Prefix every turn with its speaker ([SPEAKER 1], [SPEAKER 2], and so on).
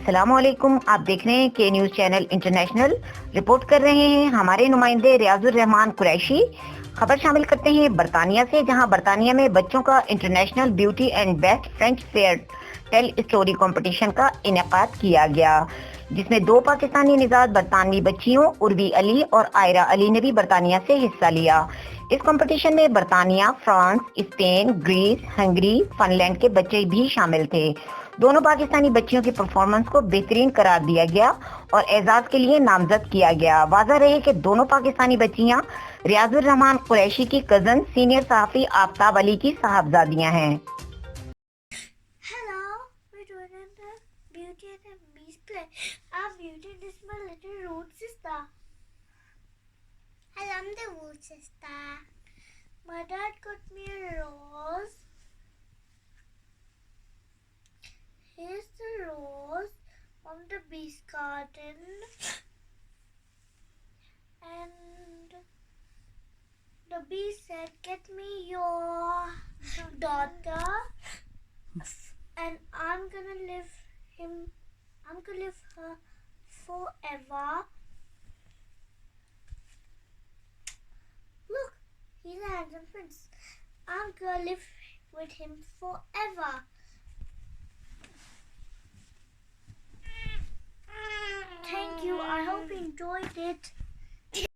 [SPEAKER 1] अस्सलामुअलैकुम। आप देख रहे हैं के न्यूज़ चैनल इंटरनेशनल। रिपोर्ट कर रहे हैं हमारे नुमाइंदे रियाजुर रहमान कुरैशी। खबर शामिल करते हैं बरतानिया से, जहां बरतानिया में बच्चों का international beauty and best French fairy tale story competition का इनेकाद किया गया, जिसमें 2 पाकिस्तानी निजात बरतानवी बच्चियों उर्वी अली और आयरा अली ने भी बरतानिया से हिस्सा लिया। इस कंपटीशन में बरतानिया, France, Spain, Greece, Hungary, Finland के बच्चे भी शामिल थे। दोनों पाकिस्तानी बच्चियों की परफॉर्मेंस को बेहतरीन करार दिया गया और एजाज के लिए नामजद किया गया। वाज़ा रहे कि दोनों पाकिस्तानी बच्चियां रियाजुर रहमान कुरैशी की कजन सीनियर सहाफी आफ्ताब अली की साहबजादियां हैं।
[SPEAKER 2] Hello, we're doing the Beauty and the Beast play. Our Beauty is my little root sister. Hello, I'm the root sister. My dad got me a rose. Here's the rose from the Beast garden. And the Beast said, "Get me your daughter, and I'm gonna live her forever." Look, he's a handsome prince. I'm gonna live with him forever. Thank you. I hope you enjoyed it.